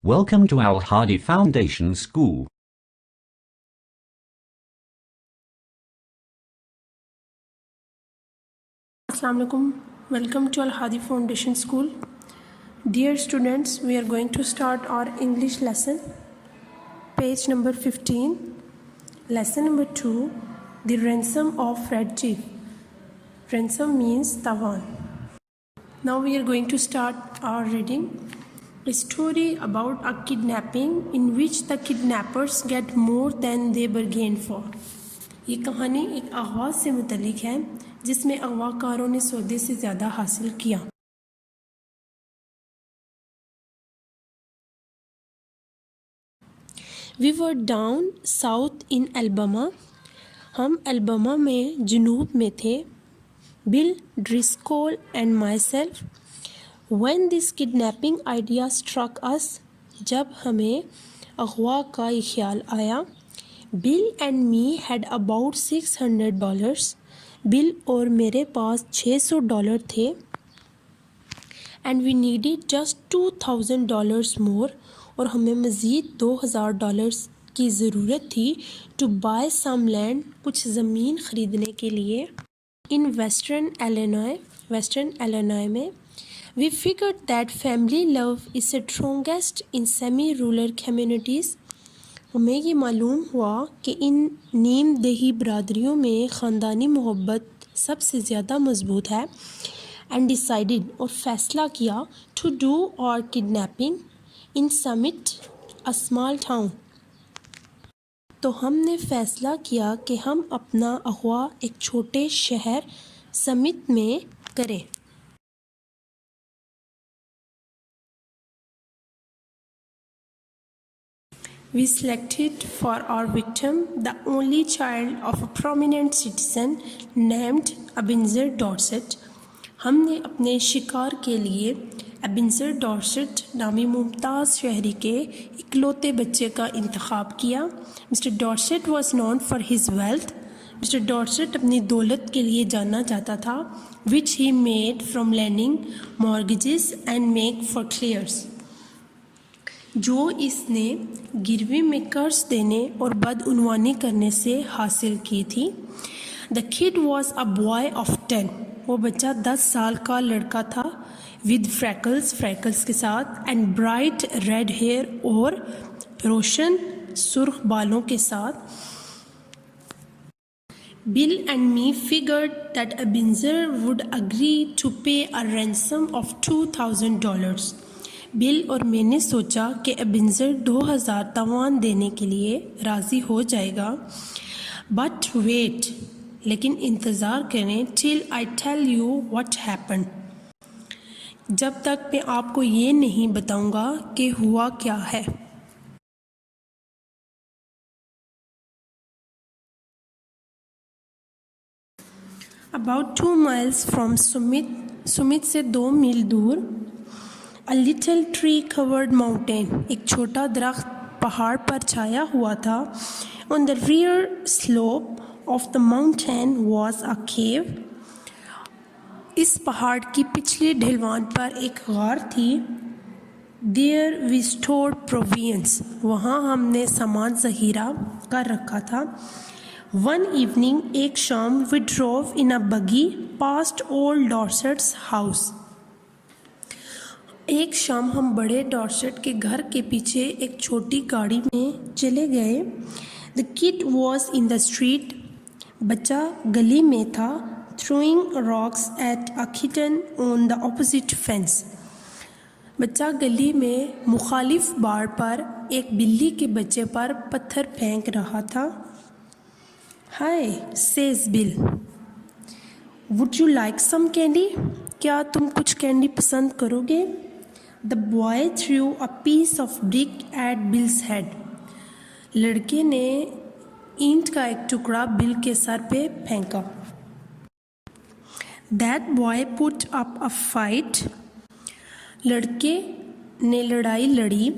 Welcome to Al Hadi Foundation School. Assalamu alaikum. Welcome to Al Hadi Foundation School. Dear students, we are going to start our English lesson. Page number 15. Lesson number 2. The ransom of Red Chief. Ransom means tawan. Now we are going to start our reading. A story about a kidnapping in which the kidnappers get more than they bargained for. ये कहानी एक अगवा से मुतल्लिक है जिसमें अगवाकारों ने सौदे से ज़्यादा हासिल किया. We were down south in Alabama. हम अल्बामा में जनूब में थे. Bill Driscoll and myself. When this kidnapping idea struck us, जब हमें अगवा का ये ख्याल आया, Bill and me had about $600. Bill और मेरे पास $600 थे. And we needed just $2,000 more. और हमें मज़ीद $2,000 की ज़रूरत थी to buy some land, कुछ ज़मीन ख़रीदने के लिए. In Western Illinois में we figured that family love is strongest in semi-rural communities. हमें ये मालूम हुआ कि इन नीम देही बरादरियों में ख़ानदानी मोहब्बत सबसे ज़्यादा मज़बूत है. And decided और फ़ैसला किया to do our kidnapping in Summit, a small town. तो हमने फ़ैसला किया कि हम अपना अगवा एक छोटे शहर समिट में करें. We selected for our victim the only child of a prominent citizen named Ebenezer Dorset. हमने अपने शिकार के लिए एबेनेज़र डॉर्सेट नामी मुमताज़ शहरी के इकलौते बच्चे का इंतखाब किया. Mister Dorset was known for his wealth. Mister Dorset अपनी दौलत के लिए जाना जाता था, which he made from landing mortgages and make for clears, जो इसने गिरवी में कर्ज देने और बदउनवानी करने से हासिल की थी. The kid was a boy of 10. वो बच्चा 10 साल का लड़का था. विद फ्रैकल्स के साथ एंड ब्राइट रेड हेयर और रोशन सुर्ख बालों के साथ. Bill and me figured that Ebenezer would agree to pay a ransom of $2,000. Bill और मैंने सोचा कि एबेनेज़र 2,000 तवान देने के लिए राज़ी हो जाएगा. बट वेट, लेकिन इंतज़ार करें till I tell you what happened. जब तक मैं आपको ये नहीं बताऊंगा कि हुआ क्या है. About 2 miles from सुमित से 2 मील दूर, A little tree covered mountain, एक छोटा दरख्त पहाड़ पर छाया हुआ था. On the rear slope of the mountain was a cave. इस पहाड़ की पिछली ढलवान पर एक गार थी. There we stored provisions. वहाँ हमने सामान ज़ख़ीरा कर रखा था. One evening, एक शाम, we drove in a buggy past old Dorset's house. एक शाम हम बड़े डॉर्सेट के घर के पीछे एक छोटी गाड़ी में चले गए. The kid was in the street. बच्चा गली में था. Throwing rocks at a kitten on the opposite fence. बच्चा गली में मुखालिफ बाड़ पर एक बिल्ली के बच्चे पर पत्थर फेंक रहा था. Hi, says Bill, would you like some candy? क्या तुम कुछ कैंडी पसंद करोगे? The boy threw a piece of brick at Bill's head. लड़के ने ईंट का एक टुकड़ा बिल के सर पे फेंका. That boy put up a fight. लड़के ने लड़ाई लड़ी.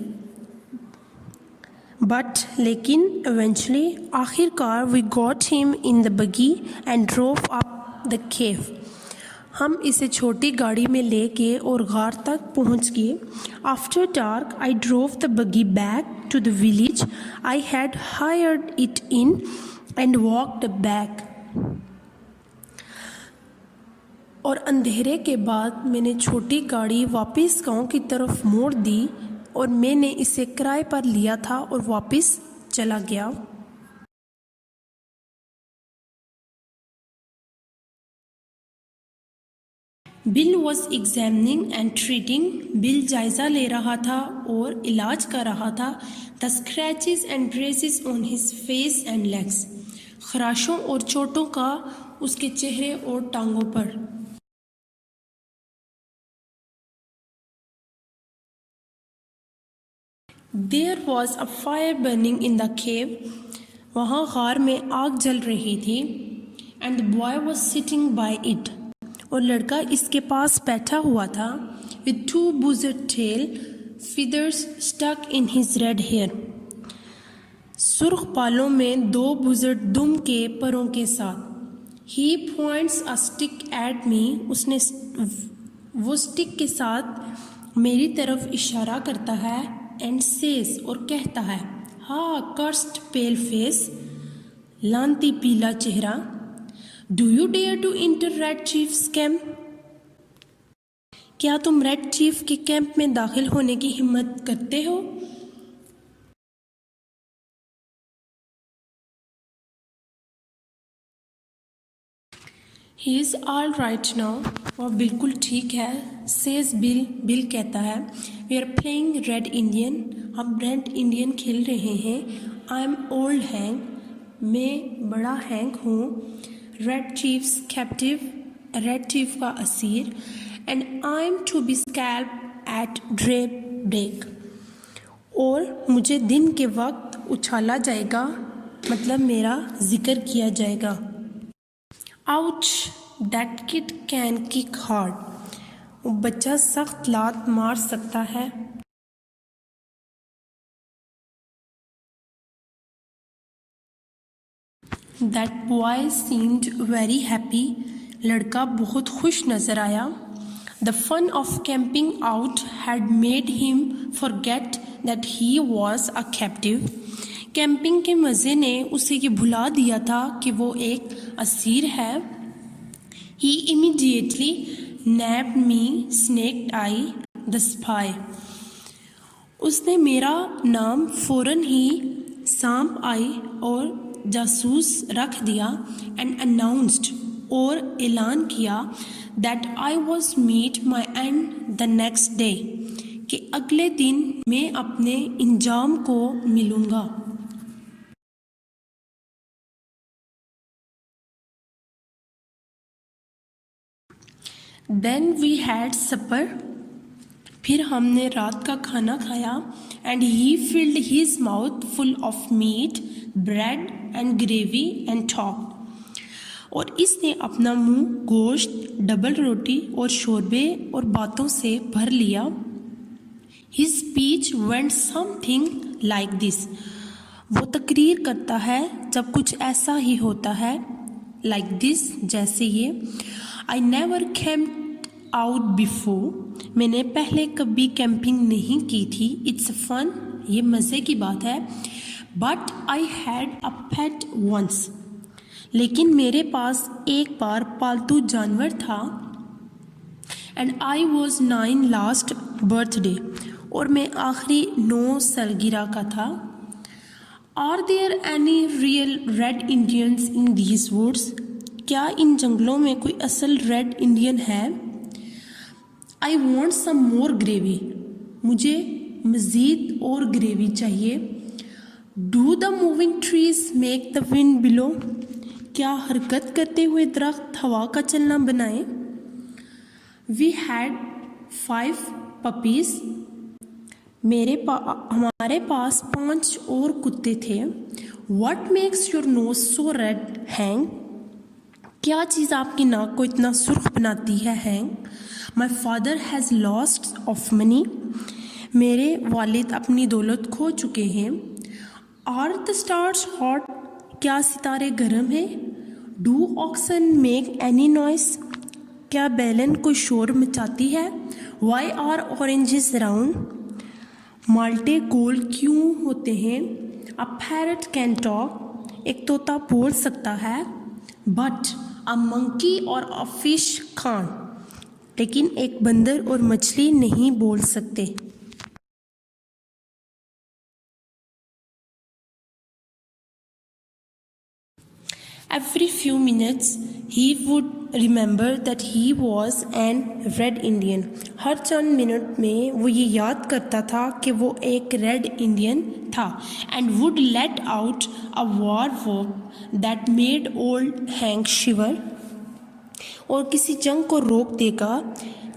But लेकिन eventually आखिरकार we got him in the buggy and drove up the cave. हम इसे छोटी गाड़ी में लेके और गार तक पहुंच गए। After dark I drove the buggy back to the village I had hired it in and walked back. और अंधेरे के बाद मैंने छोटी गाड़ी वापस गांव की तरफ मोड़ दी और मैंने इसे किराए पर लिया था और वापस चला गया। Bill was examining and treating. Bill जायज़ा ले रहा था और इलाज कर रहा था। The scratches and bruises on his face and legs. खराशों और चोटों का उसके चेहरे और टांगों पर। There was a fire burning in the cave. वहाँ गार में आग जल रही थी। And the boy was sitting by it. और लड़का इसके पास बैठा हुआ था। With 2 buzzard tail feathers stuck in his red hair। सुर्ख बालों में 2 बुजर्ड दुम के परों के साथ। He points a stick at me। उसने वो स्टिक के साथ मेरी तरफ इशारा करता है। And says और कहता है, हाँ cursed pale face। लांती पीला चेहरा। Do you dare to enter Red Chief's camp? क्या तुम रेड चीफ के कैंप में दाखिल होने की हिम्मत करते हो? He is all right now। वह बिल्कुल ठीक है। Says Bill। बिल कहता है, We are playing Red Indian। हम रेड इंडियन खेल रहे हैं। I am old Hank। मैं बड़ा हैंक हूँ। Red Chief's captive. Red Chief का असीर। And I am to be scalp at break. और मुझे दिन के वक्त उछाला जाएगा, मतलब मेरा जिक्र किया जाएगा। Ouch that kid can kick hard. वो बच्चा सख्त लात मार सकता है। That boy seemed very happy। लड़का बहुत खुश नजर आया। The fun of camping out had made him forget that he was a captive। Camping के मज़े ने उसे ये भुला दिया था कि वो एक असीर है। He immediately nabbed me, snaked eye, the spy। उसने मेरा नाम फौरन ही सांप आई और जासूस रख दिया। एंड अनाउंस्ड और ऐलान किया that I was meet my and the next day कि अगले दिन मैं अपने इंजाम को मिलूँगा। Then we had supper. फिर हमने रात का खाना खाया। And he filled his mouth full of meat, bread and gravy and talk. और इसने अपना मुंह गोश्त, डबल रोटी और शोरबे और बातों से भर लिया। His speech went something like this. वो तकरीर करता है जब कुछ ऐसा ही होता है। लाइक दिस, जैसे ये। I never camp out before. मैंने पहले कभी कैंपिंग नहीं की थी। It's fun. ये मज़े की बात है। But I had a pet once. लेकिन मेरे पास एक बार पालतू जानवर था। And I was 9 last birthday. और मैं आखिरी 9 सालगिरह का था। Are there any real red Indians in these woods? क्या इन जंगलों में कोई असल रेड इंडियन है? I want some more gravy. मुझे मज़ीद और ग्रेवी चाहिए। Do the moving trees make the wind below? क्या हरकत करते हुए दरख्त हवा का चलना बनाए? We had 5 puppies. हमारे पास 5 और कुत्ते थे। What makes your nose so red Hank? क्या चीज़ आपकी नाक को इतना सुर्ख बनाती है Hank? My father has lost of money. मेरे वालिद अपनी दौलत खो चुके हैं। Are the stars hot? क्या सितारे गर्म हैं? Do oxen make any noise? क्या बेलन कोई शोर मचाती है? Why are oranges round? माल्टे गोल क्यों होते हैं? अ पैरट कैन टॉक, एक तोता बोल सकता है। बट अ मंकी और अ फिश कांट, लेकिन एक बंदर और मछली नहीं बोल सकते। Every few minutes he would remember that he was an Red Indian. Her Chand minute में वो ये याद करता था कि वो एक रेड इंडियन था। And would let out a war whoop that made old Hank shiver. और किसी जंग को रोक देगा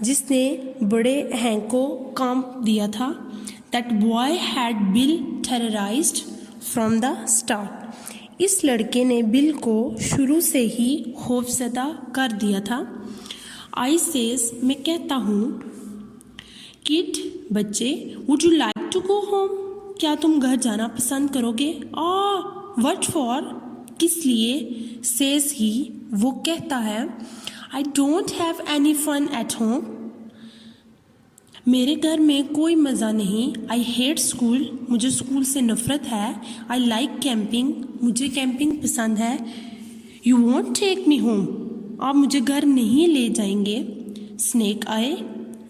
जिसने बड़े हैंक को कांप दिया था। That boy had Bill terrorized from the start. इस लड़के ने बिल को शुरू से ही खौफजदा कर दिया था। आई सेज, मैं कहता हूँ, किड, बच्चे, would you like to go home, क्या तुम घर जाना पसंद करोगे? व्हाट फॉर, किस लिए? सेज ही, वो कहता है, I don't have any fun at home, मेरे घर में कोई मज़ा नहीं। आई हेट स्कूल, मुझे स्कूल से नफ़रत है। आई लाइक कैंपिंग, मुझे कैंपिंग पसंद है। You want take me home, आप मुझे घर नहीं ले जाएंगे। स्नेक आए,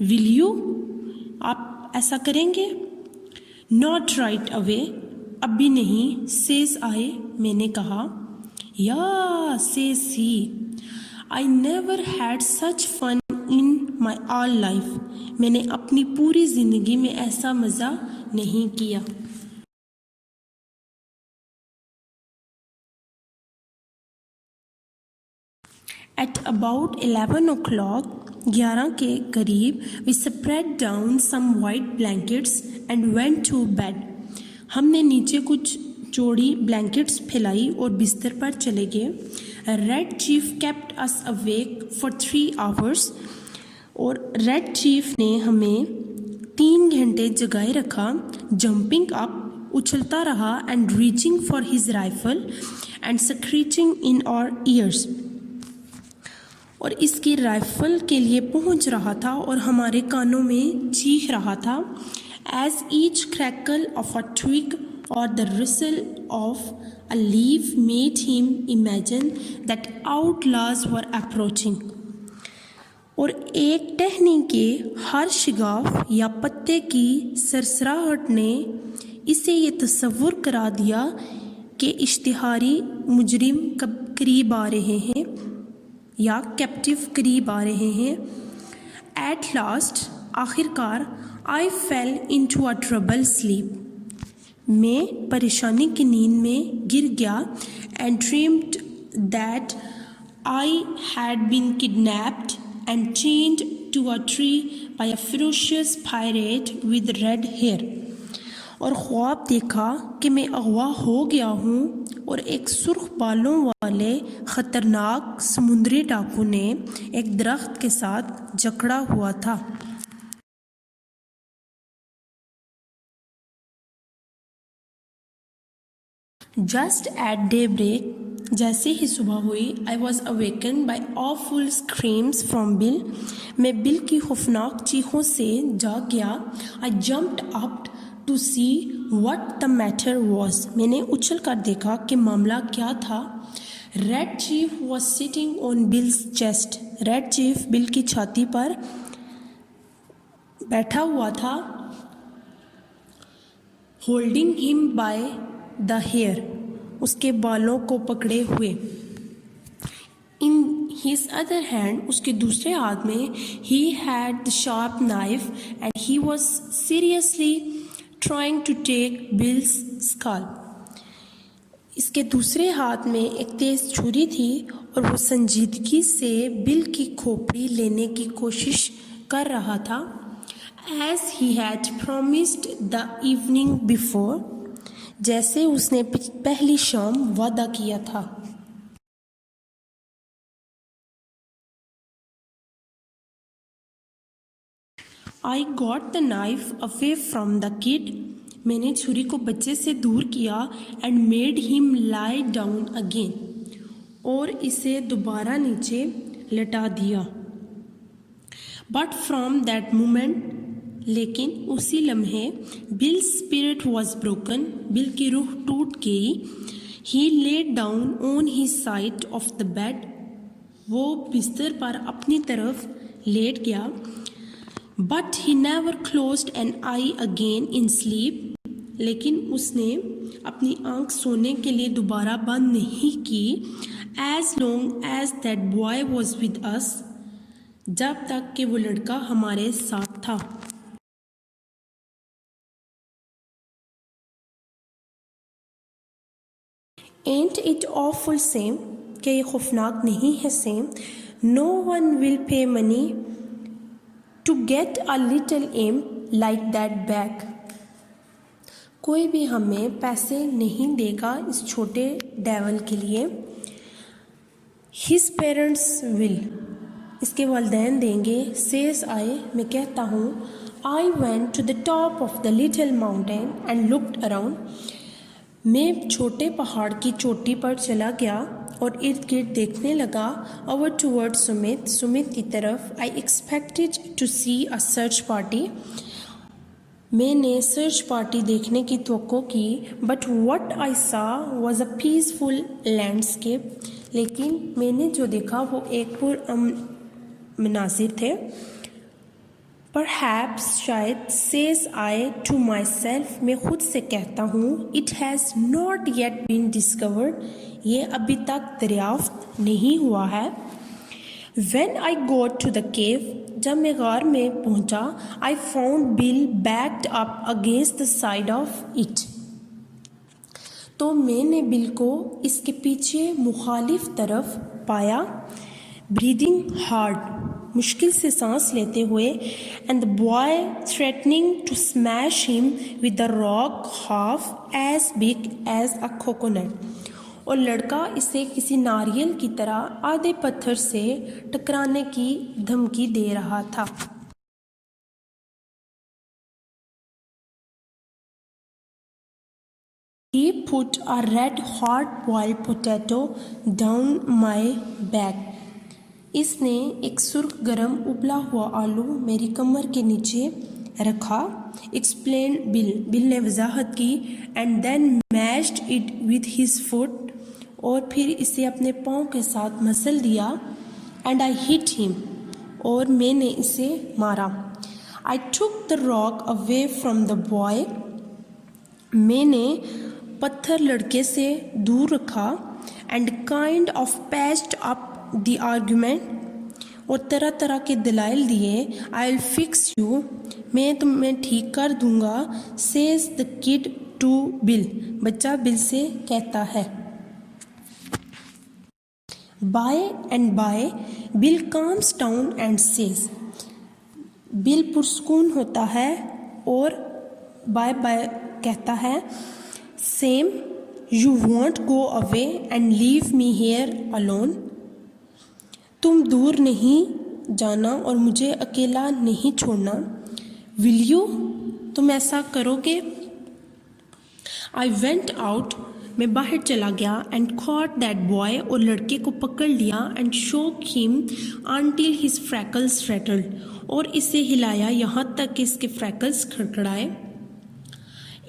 विल यू, आप ऐसा करेंगे? नॉट राइट अवे, अभी नहीं। सेज आए, मैंने कहा। Yeah, says she, I never had such fun in my all life, मैंने अपनी पूरी ज़िंदगी में ऐसा मज़ा नहीं किया। At about 11 o'clock, 11 के करीब, we spread down some white blankets and went to bed. हमने नीचे कुछ चौड़ी ब्लैंकेट्स फैलाई और बिस्तर पर चले गए। Red chief kept us awake for 3 hours. और रेड चीफ ने हमें 3 घंटे जगाए रखा। जंपिंग अप, उछलता रहा, and reaching for his rifle and screeching in our ears, और इसकी राइफल के लिए पहुंच रहा था और हमारे कानों में चीख रहा था। As each crackle of a twig or the rustle of a leaf made him imagine that outlaws were approaching. और एक टहनी के हर शिगाफ या पत्ते की सरसराहट ने इसे ये तसव्वुर करा दिया कि इश्तिहारी मुजरिम कब करीब आ रहे हैं या कैप्टिव करीब आ रहे हैं। एट लास्ट, आखिरकार, I fell into a trouble sleep, मैं परेशानी की नींद में गिर गया। And dreamed that I had been kidnapped and chained to a tree by a ferocious pirate with red hair, और ख्वाब देखा कि मैं अगवा हो गया हूँ और एक सुर्ख बालों वाले ख़तरनाक समुद्री डाकू ने एक दरख्त के साथ जकड़ा हुआ था। Just at daybreak, जैसे ही सुबह हुई, I was awakened by awful screams from Bill. मैं बिल की खौफनाक चीखों से जाग गया। I jumped up to see what the matter was. मैंने उछल कर देखा कि मामला क्या था। Red Chief was sitting on Bill's chest. Red Chief Bill की छाती पर बैठा हुआ था, holding him by the hair, उसके बालों को पकड़े हुए। इन हिज अदर हैंड, उसके दूसरे हाथ में, he had the sharp knife and he was seriously trying to take Bill's scalp. इसके दूसरे हाथ में एक तेज छुरी थी और वो संजीदगी से बिल की खोपड़ी लेने की कोशिश कर रहा था। As he had promised the evening before, जैसे उसने पहली शाम वादा किया था। I got the knife away from the kid, मैंने छुरी को बच्चे से दूर किया। And made him lie down again, और इसे दोबारा नीचे लटा दिया। बट फ्रॉम दैट मोमेंट, लेकिन उसी लम्हे, Bill spirit was broken, Bill की रूह टूट गई। He laid down on his side of the bed, वो बिस्तर पर अपनी तरफ लेट गया। But he never closed an eye again in sleep, लेकिन उसने अपनी आंख सोने के लिए दोबारा बंद नहीं की। As long as that boy was with us, जब तक कि वो लड़का हमारे साथ था। एंट इट ऑफुल सेम, क्या ये खौफनाक नहीं है Sam? No one will pay money to get a little imp like that back, कोई भी हमें पैसे नहीं देगा इस छोटे डेवल के लिए। हिज पेरेंट्स विल, इसके वालिदैन देंगे। सेज आई, मैं कहता हूँ। I went to the top of the little mountain and looked around, मैं छोटे पहाड़ की चोटी पर चला गया और इर्द गिर्द देखने लगा। ओवर टूवर्ड सुमित, सुमित की तरफ। I expected to see a search party, मैंने सर्च पार्टी देखने की तवक्को की। बट वट आई सा वॉज अ पीसफुल लैंडस्केप, लेकिन मैंने जो देखा वो एक पुरअमन मनाज़िर थे। परहैप्स, शायद, says I to myself, मैं खुद से कहता हूँ। It has not yet been discovered, ये अभी तक दरियाफ्त नहीं हुआ है। When I got to the cave, जब मैं गार में पहुंचा, I found Bill backed up against the side of it, तो मैंने बिल को इसके पीछे मुखालिफ तरफ पाया। ब्रीदिंग हार्ड, मुश्किल से सांस लेते हुए। And the boy threatening to smash him with the rock half as big as a coconut, और लड़का इसे किसी नारियल की तरह आधे पत्थर से टकराने की धमकी दे रहा था। He put a red hot boiled potato down my back, इसने एक सुर्ख गरम उबला हुआ आलू मेरी कमर के नीचे रखा। एक्सप्लेन बिल, बिल ने वजाहत की। And then mashed it with his foot, और फिर इसे अपने पाँव के साथ मसल दिया। एंड आई हिट हिम, और मैंने इसे मारा। I took the rock away from the boy, मैंने पत्थर लड़के से दूर रखा। And kind of patched up the argument, और तरह तरह के दलाइल दिए। आई विल फिक्स यू, मैं तुम्हें ठीक कर दूंगा। Says the kid to Bill, बच्चा बिल से कहता है। By and by Bill comes down and says, Bill पुरस्कून होता है और बाय बाय कहता है। Sam, you won't go away and leave me here alone, तुम दूर नहीं जाना और मुझे अकेला नहीं छोड़ना। विल यू, तुम ऐसा करोगे? आई वेंट आउट, मैं बाहर चला गया। एंड कॉट दैट बॉय, और लड़के को पकड़ लिया। And shook him until his freckles rattled, और इसे हिलाया यहाँ तक कि इसके फ्रैकल्स खड़खड़ाए।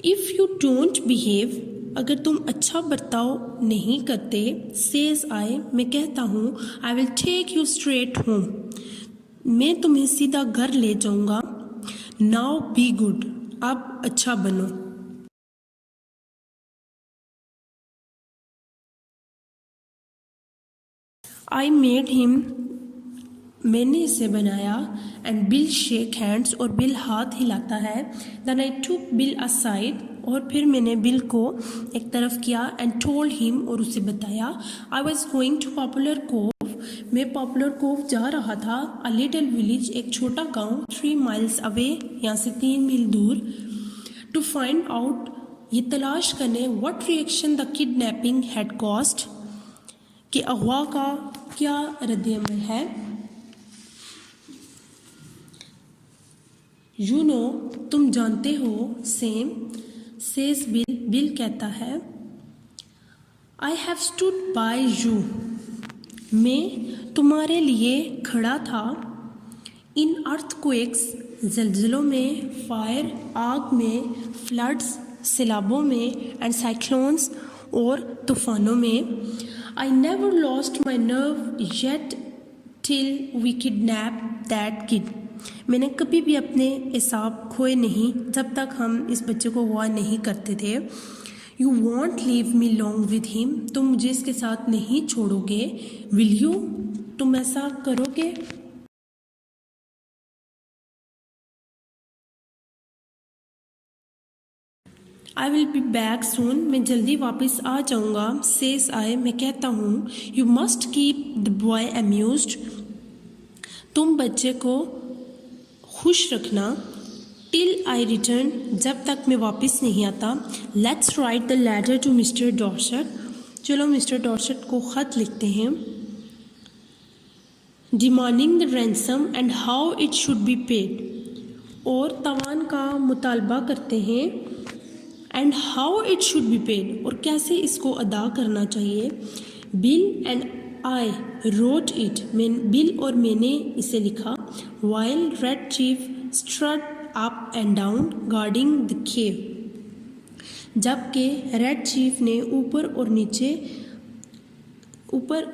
इफ़ यू डोंट बिहेव, अगर तुम अच्छा बर्ताव नहीं करते। सेज आई, मैं कहता हूँ। I will take you straight home, मैं तुम्हें सीधा घर ले जाऊँगा। नाउ बी गुड, अब अच्छा बनो। आई मेड हिम, मैंने इसे बनाया। एंड बिल शेक हैंड्स, और बिल हाथ हिलाता है। Then I took Bill aside, और फिर मैंने बिल को एक तरफ किया। एंड टोल्ड हिम, और उसे बताया। I was going to Poplar Cove, मैं पॉपुलर कोव जा रहा था। अ लिटिल विलेज, एक छोटा गांव। 3 miles अवे, यहाँ से 3 मील दूर। टू फाइंड आउट, ये तलाश करने, what reaction the kidnapping had cost, कि अगवा का क्या रद्द-ए-अमल है। यू नो, तुम जानते हो। सेम, सेज बिल, बिल कहता है। I have stood by you, मैं तुम्हारे लिए खड़ा था। इन अर्थक्वेक्स जल्जलों में, फायर आग में, फ्लड्स सैलाबों में, एंड साइक्लोन्स और तूफानों में। I never lost my nerve yet till we kidnap that kid. मैंने कभी भी अपने एसाब खोए नहीं जब तक हम इस बच्चे को अगवा नहीं करते थे। You want leave me long with him. तुम मुझे इसके साथ नहीं छोड़ोगे। Will you? तुम ऐसा करोगे? I will be back soon. मैं जल्दी वापस आ जाऊँगा। सेज आई, मैं कहता हूँ। You must keep the boy amused. तुम बच्चे को खुश रखना। टिल आई रिटर्न, जब तक मैं वापस नहीं आता। Let's write the letter to mister Dorset. चलो मिस्टर डॉर्सेट को ख़त लिखते हैं। Demanding the ransom and how it should be paid. और तवान का मुतालबा करते हैं। And how it should be paid, और कैसे इसको अदा करना चाहिए। Bill and I wrote it. Bill और मैंने इसे लिखा। While Red Chief strut up and down guarding the cave. जबकि रेड चीफ ने ऊपर और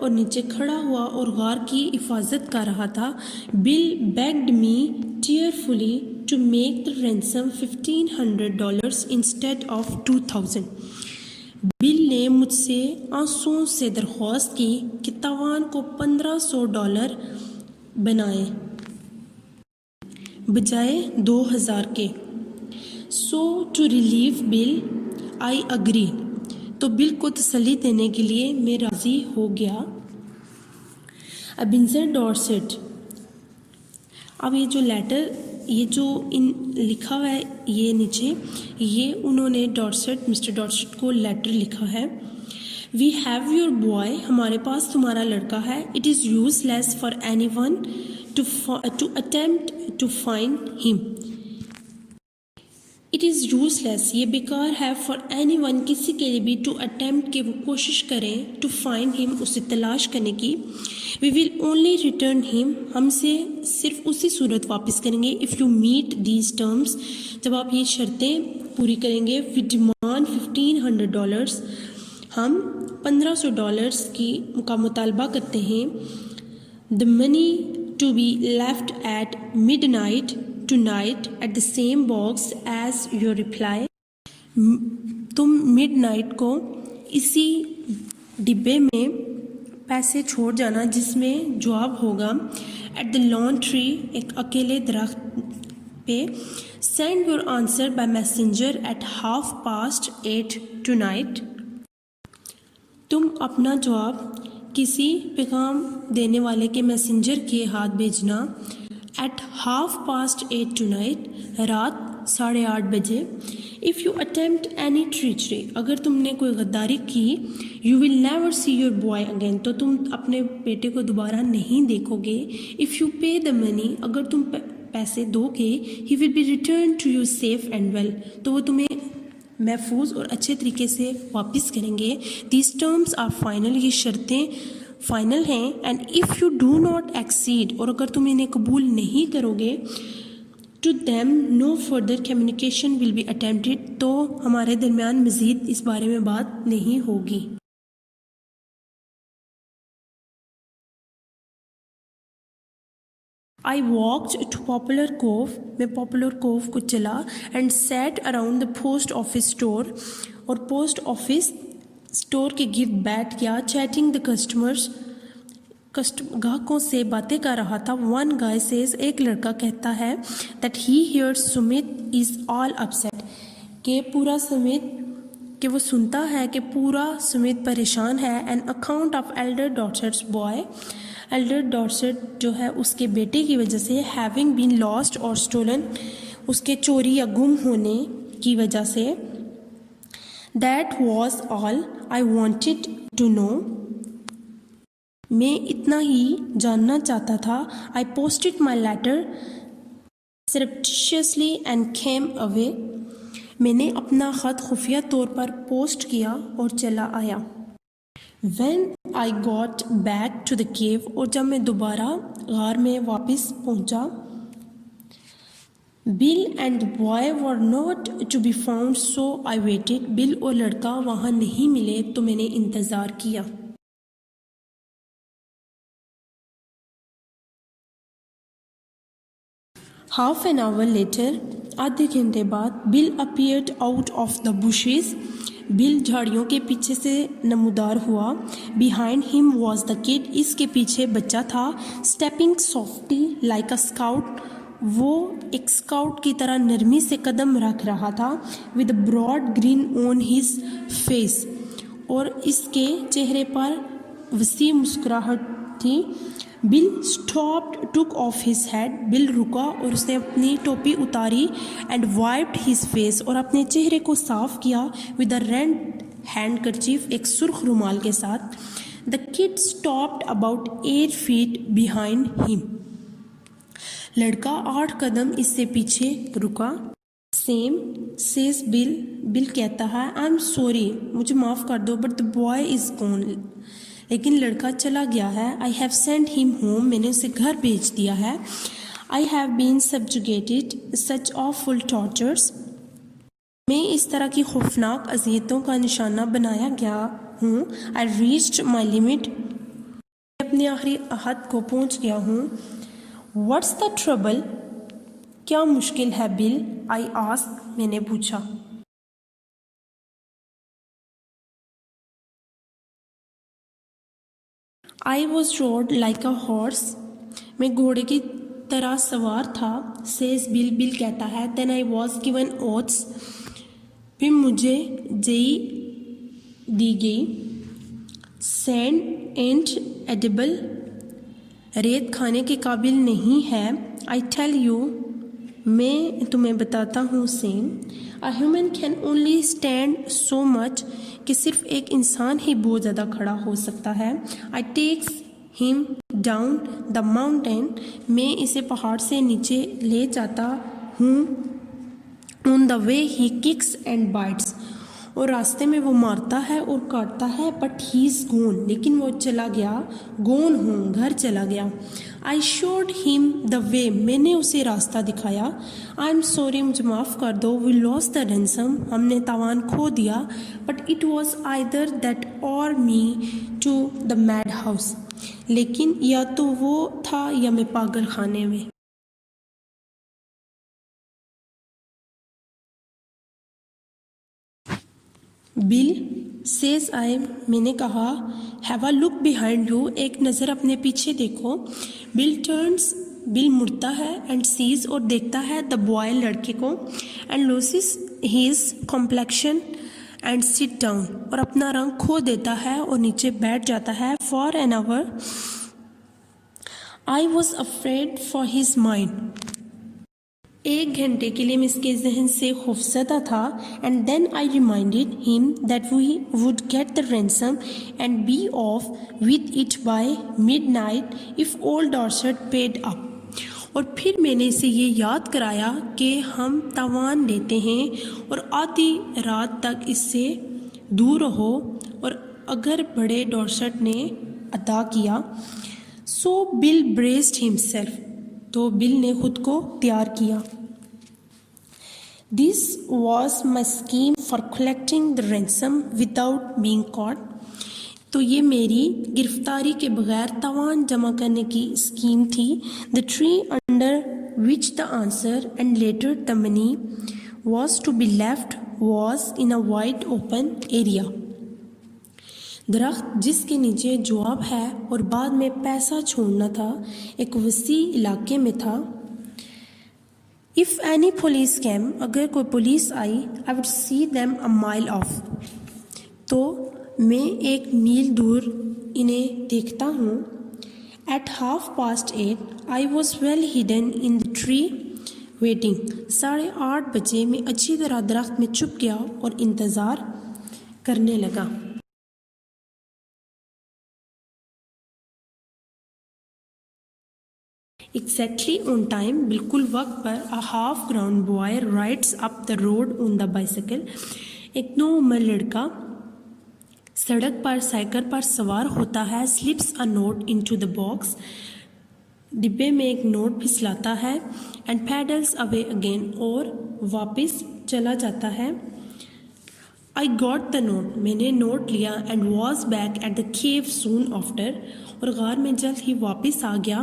नीचे खड़ा हुआ और गार की हिफाजत कर रहा था। Bill begged me tearfully to make the ransom $1,500 instead of 2,000। बिल ने मुझसे आंसुओं से दरख्वास्त की कि तवान को $1,500 बनाए बजाय 2,000 के। So to relieve Bill I agree. तो बिल को तसल्ली देने के लिए मैं राज़ी हो गया। Ebenezer Dorset. अब ये जो लेटर, ये जो इन लिखा हुआ है ये नीचे, ये उन्होंने मिस्टर डॉर्सेट को लेटर लिखा है। We have your boy. हमारे पास तुम्हारा लड़का है। It is useless for any one to attempt to find him. It is useless, ये बेकार है। फॉर एनी वन, किसी के लिए भी। टू अटेम्प्ट, के वो कोशिश करें। टू फाइंड हिम, उसे तलाश करने की। We will only return him, हमसे सिर्फ उसी सूरत वापस करेंगे। If you meet these terms, जब आप ये शर्तें पूरी करेंगे। वी डिमांड $1,500, हम $1,500 का मुतालबा करते हैं। The money to be left at midnight tonight at the same box as your reply। तुम midnight को इसी डिब्बे में पैसे छोड़ जाना जिसमें जवाब होगा। एट द लॉन ट्री, एक अकेले दरख्त पे। Send your answer by messenger at 8:30 tonight। तुम अपना जवाब किसी पैगाम देने वाले के मैसेंजर के हाथ भेजना। एट 8:30 tonight, रात 8:30 बजे। If you attempt any treachery, अगर तुमने कोई गद्दारी की। You will never see your boy again, तो तुम अपने बेटे को दोबारा नहीं देखोगे। If you pay the money, अगर तुम पैसे दोगे। He will be return to you safe and well, तो वो तुम्हें महफूज और अच्छे तरीके से वापस करेंगे। दीज टर्म्स आर फाइनल, ये शर्तें फाइनल हैं। And if you do not accede, और अगर तुम इन्हें कबूल नहीं करोगे। To them no further communication will be attempted, तो हमारे दरमियान मज़ीद इस बारे में बात नहीं होगी। I walked to Poplar Cove, मैं पॉपुलर कोव को चला। And sat around the post office store, और पोस्ट ऑफिस स्टोर के गिर्द बैठ गया। चैटिंग द कस्टमर्स, ग्राहकों से बातें कर रहा था। वन गाय सेज, एक लड़का कहता है। That he hears Sumit is all upset, कि पूरा सुमित, कि वो सुनता है कि पूरा सुमित परेशान है। An account of elder Dorset's boy, elder Dorset जो है उसके बेटे की वजह से। हैविंग बीन लॉस्ट और स्टोलन, उसके चोरी या गुम होने की वजह से। That was all I wanted to know, मैं इतना ही जानना चाहता था। I posted my letter surreptitiously and came away, मैंने अपना ख़त खुफिया तौर पर पोस्ट किया और चला आया। When I got back to the cave, और जब मैं दोबारा गार में वापस पहुंचा। Bill and the boy were not to be found, so I waited. Bill और लड़का वहाँ नहीं मिले तो मैंने इंतज़ार किया. हाफ एन आवर लेटर, आधे घंटे बाद, bill appeared out of the bushes. Bill झाड़ियों के पीछे से नमूदार हुआ. Behind him was the kid, इसके पीछे बच्चा था. स्टेपिंग सॉफ्टली लाइक अ स्काउट, वो एक स्काउट की तरह नरमी से कदम रख रहा था. With broad grin on his face, और इसके चेहरे पर वसी मुस्कुराहट थी. Bill stopped, took off his head. Bill रुका और उसने अपनी टोपी उतारी. एंड वाइप्ड हिज फेस, और अपने चेहरे को साफ किया. विद अ रेड हैंडकरचीफ, एक सुर्ख रुमाल के साथ. The kid stopped about 8 feet behind him. लड़का 8 कदम इससे पीछे रुका. Same says bill. बिल कहता है, आई एम सॉरी, मुझे माफ़ कर दो, but the boy is gone. लेकिन लड़का चला गया है. I have sent him home, मैंने उसे घर भेज दिया है. I have been subjugated such awful tortures, मैं इस तरह की खौफनाक अजियतों का निशाना बनाया गया हूँ. आई रीच्ड माई लिमिट, मैं अपने आखिरी हद को पहुँच गया हूँ. व्हाट्स द ट्रबल, क्या मुश्किल है बिल? आई आस्क, मैंने पूछा. I was road like a horse, मैं घोड़े की तरह सवार था. Says bill. बिल कहता है, then I was given oats, फिर मुझे जई दी गई. सैंड एंड एडिबल, रेत खाने के काबिल नहीं है. आई टेल यू, मैं तुम्हें बताता हूँ. Same. A human can only stand so much, कि सिर्फ एक इंसान ही बहुत ज़्यादा खड़ा हो सकता है. I takes him down the mountain, मैं इसे पहाड़ से नीचे ले जाता हूँ. On the way he kicks and bites, और रास्ते में वो मारता है और काटता है. बट ही इज़ गोन, लेकिन वो चला गया. गोन हूँ, घर चला गया. I showed him the way, मैंने उसे रास्ता दिखाया. आई एम सॉरी, मुझे माफ़ कर दो. वी लॉस्ट द रैंसम, हमने तावान खो दिया. But it was either that or me to the madhouse, लेकिन या तो वो था या मैं पागल खाने में. बिल सेज आई, मैंने कहा. Have a look behind you, एक नज़र अपने पीछे देखो. बिल टर्न्स, बिल मुड़ता है. एंड सीज, और देखता है. द बॉय, लड़के को. And loses his complexion and sit down, और अपना रंग खो देता है और नीचे बैठ जाता है. For an hour I was afraid for his mind, 1 घंटे के लिए मैं इसके जहन से खौफज़दा था. And then I reminded him that we would get the ransom and be off with it by midnight if all Dorset paid up. और फिर मैंने इसे ये याद कराया कि हम तावान लेते हैं और आधी रात तक इससे दूर रहो, और अगर बड़े डॉर्सेट ने अदा किया. सो बिल ब्रेस्ड हिमसेल्फ, तो बिल ने खुद को तैयार किया. This was my scheme for collecting the ransom without being caught, तो ये मेरी गिरफ्तारी के बगैर तावान जमा करने की स्कीम थी. The tree under which the answer and later the money was to be left was in a wide open area. दरख्त जिसके नीचे जवाब है और बाद में पैसा छोड़ना था, एक वसी इलाके में था. इफ़ एनी पुलिस कैम, अगर कोई पुलिस आई, I would see them a mile off, तो मैं 1 मील दूर इन्हें देखता हूँ. At 8:30 I was well hidden in the tree waiting, 8:30 बजे मैं अच्छी तरह दरख्त में छुप गया और इंतज़ार करने लगा. Exactly on time, बिल्कुल वक्त पर. A half grown boy rides up the road on the bicycle, एक नो उम्र लड़का सड़क पर साइकिल पर सवार होता है. Slips a note into the box, डिब्बे में एक नोट फिसलाता है एंड पैडल्स अवे अगेन, और वापस चला जाता है। आई गॉट द नोट, मैंने नोट लिया, and was back at the cave soon after, और गार में जल्द ही वापस आ गया।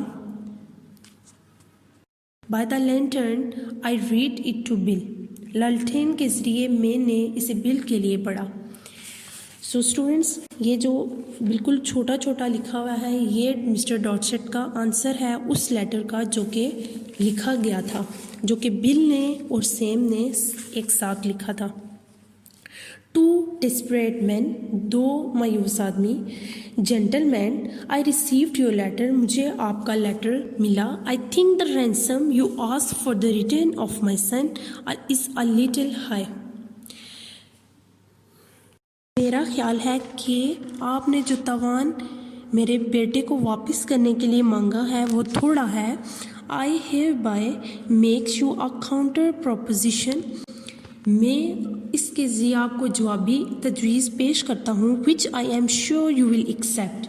By the lantern I read it to Bill, लालटेन के ज़रिए मैंने इसे बिल के लिए पढ़ा। सो स्टूडेंट्स, ये जो बिल्कुल छोटा छोटा लिखा हुआ है, ये मिस्टर डॉटसेट का आंसर है उस लेटर का जो कि लिखा गया था, जो कि बिल ने और सैम ने एक साथ लिखा था। टू डिस्परेट मैन, दो मायूस आदमी। Gentleman, I received your letter, मुझे आपका लेटर मिला। I think the ransom you ask for the return of my son is a little high. मेरा ख्याल है कि आपने जो तवान मेरे बेटे को वापस करने के लिए मांगा है वो थोड़ा है। I hereby makes you a counter proposition, मैं इसके ज़रिए आपको जवाबी तजवीज़ पेश करता हूँ, which I am sure you will accept,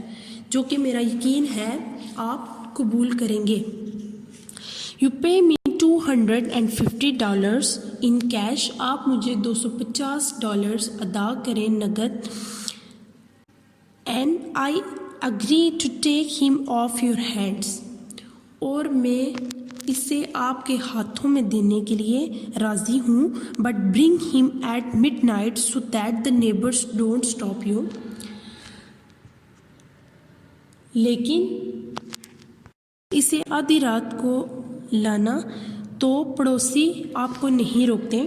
जो कि मेरा यकीन है आप कबूल करेंगे। यू पे मी $250 इन कैश, आप मुझे $250 अदा करें नगद। And I agree to take him off your hands, और मैं इसे आपके हाथों में देने के लिए राज़ी हूँ। But bring him at midnight so that the neighbours don't stop you, लेकिन इसे आधी रात को लाना तो पड़ोसी आपको नहीं रोकते।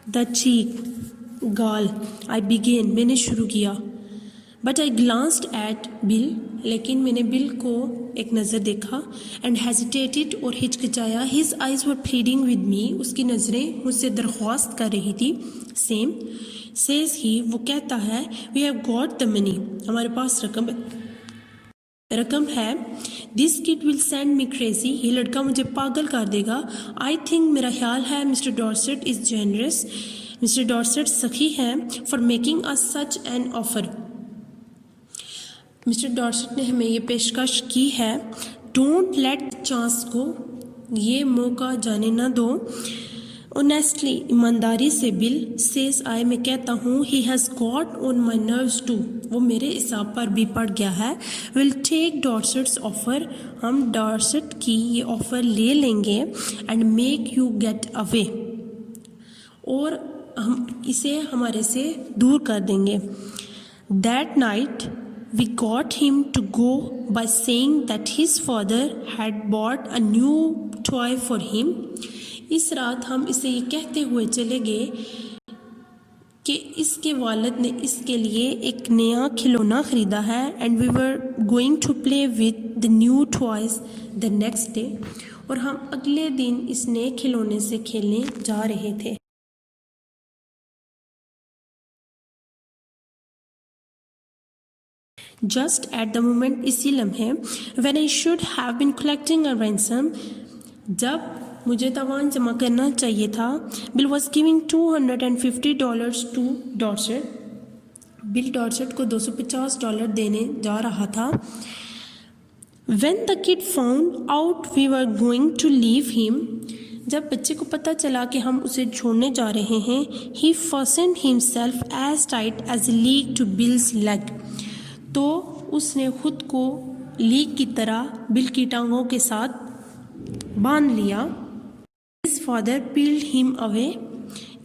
द चीक, गाल, आई बिगेन, मैंने शुरू किया। But I glanced at Bill, लेकिन मैंने बिल को एक नज़र देखा। एंड हेजिटेटेड, और हिचकिचाया। His eyes were pleading with me, उसकी नज़रें मुझसे दरख्वास्त कर रही थी। सेम सेज ही, वो कहता है, we have got the money, हमारे पास रकम है। This kid will send me crazy, ये लड़का मुझे पागल कर देगा। आई थिंक, मेरा ख्याल है, mister Dorset is generous, mister Dorset सखी हैं, for making us such an offer, mister Dorset ने हमें ये पेशकश की है। डोंट लेट चांस को, ये मौका जाने ना दो। ऑनेस्टली, ईमानदारी से। बिल सेज आई, मैं कहता हूँ, he has got on my nerves too, वो मेरे हिसाब पर भी पड़ गया है। विल टेक डॉर्सेट्स ऑफर, हम डॉर्सेट की ये ऑफ़र ले लेंगे। And make you get away, और हम इसे हमारे से दूर कर देंगे। That night we got him to go by saying that his father had bought a new toy for him. इस रात हम इसे ये कहते हुए चले गए कि इसके वालिद ने इसके लिए एक नया खिलौना ख़रीदा है। And we were going to play with the new toys the next day, और हम अगले दिन इस नए खिलौने से खेलने जा रहे थे। Just at the moment, इसी लम्हे, when I should have been collecting a ransom, जब मुझे तवान जमा करना चाहिए था, Bill was giving $250 to Dorset, bill Dorset को $250 देने जा रहा था। When the kid found out we were going to leave him, जब बच्चे को पता चला कि हम उसे छोड़ने जा रहे हैं, he fastened himself as tight as a leak to Bill's leg, तो उसने खुद को लीक की तरह बिल की टांगों के साथ बांध लिया। His father peeled him away,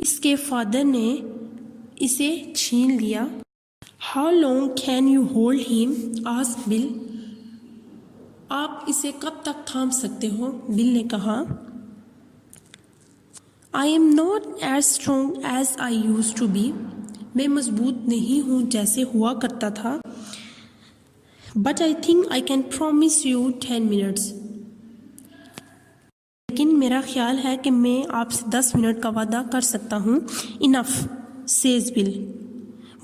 इसके फादर ने इसे छीन लिया। How long can you hold him? asked Bill, आप इसे कब तक थाम सकते हो? बिल ने कहा। I am not as strong as I used to be, मैं मजबूत नहीं हूँ जैसे हुआ करता था। But I think I can promise you 10 minutes, लेकिन मेरा ख्याल है कि मैं आपसे 10 मिनट का वादा कर सकता हूँ। Enough, says Bill,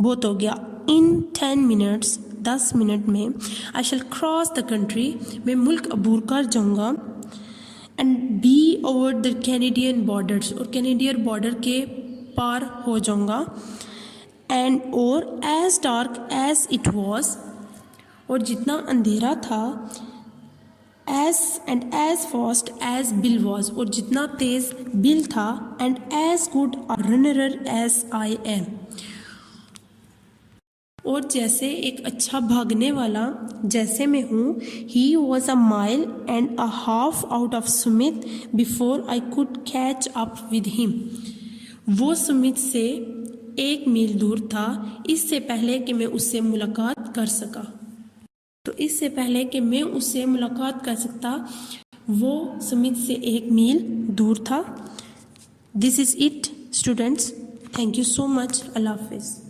बहुत हो गया। In 10 minutes, 10 मिनट में, I shall cross the country, मैं मुल्क अबूर कर जाऊँगा। And be over the Canadian borders, और कैनेडियन बॉर्डर के पार हो जाऊँगा। and or as dark as it was, और जितना अंधेरा था, as and as fast as Bill was, और जितना तेज बिल था, and as good a runner as I am, और जैसे एक अच्छा भागने वाला जैसे मैं हूँ. He was a mile and a half out of Sumit before I could catch up with him. वो सुमित से 1 मील दूर था इससे पहले कि मैं उससे मुलाकात कर सका. तो इससे पहले कि मैं उससे मुलाकात कर सकता, वो सुमित से 1 मील दूर था. This is it, students. Thank you so much. Allah Hafiz.